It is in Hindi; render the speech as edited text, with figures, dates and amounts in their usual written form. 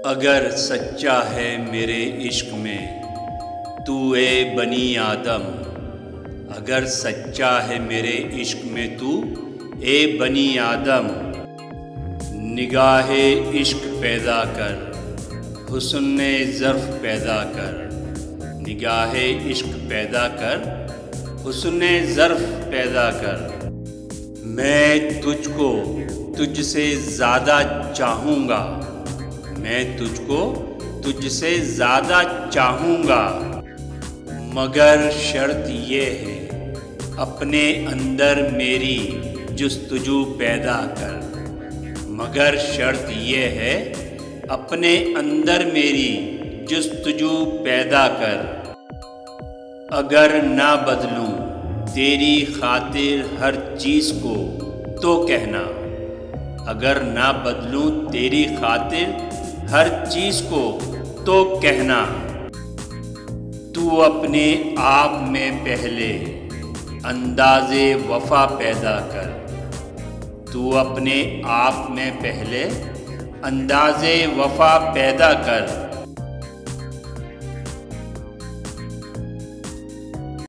अगर सच्चा है मेरे इश्क में तू ए बनी आदम, अगर सच्चा है मेरे इश्क में तू ए बनी आदम, निगाहे इश्क पैदा कर, हुस्न ज़र्फ़ पैदा कर, निगाहे इश्क पैदा कर, हुस्न ज़र्फ़ पैदा कर। मैं तुझको तुझसे ज़्यादा चाहूँगा, मैं तुझको तुझसे ज़्यादा चाहूँगा, मगर शर्त ये है अपने अंदर मेरी जुस्तजू पैदा कर, मगर शर्त ये है अपने अंदर मेरी जुस्तजू पैदा कर। अगर ना बदलूं तेरी खातिर हर चीज़ को तो कहना, अगर ना बदलूं तेरी खातिर हर चीज़ को तो कहना, तू अपने आप में पहले अंदाज़े वफ़ा पैदा कर, तू अपने आप में पहले अंदाज़े वफ़ा पैदा कर।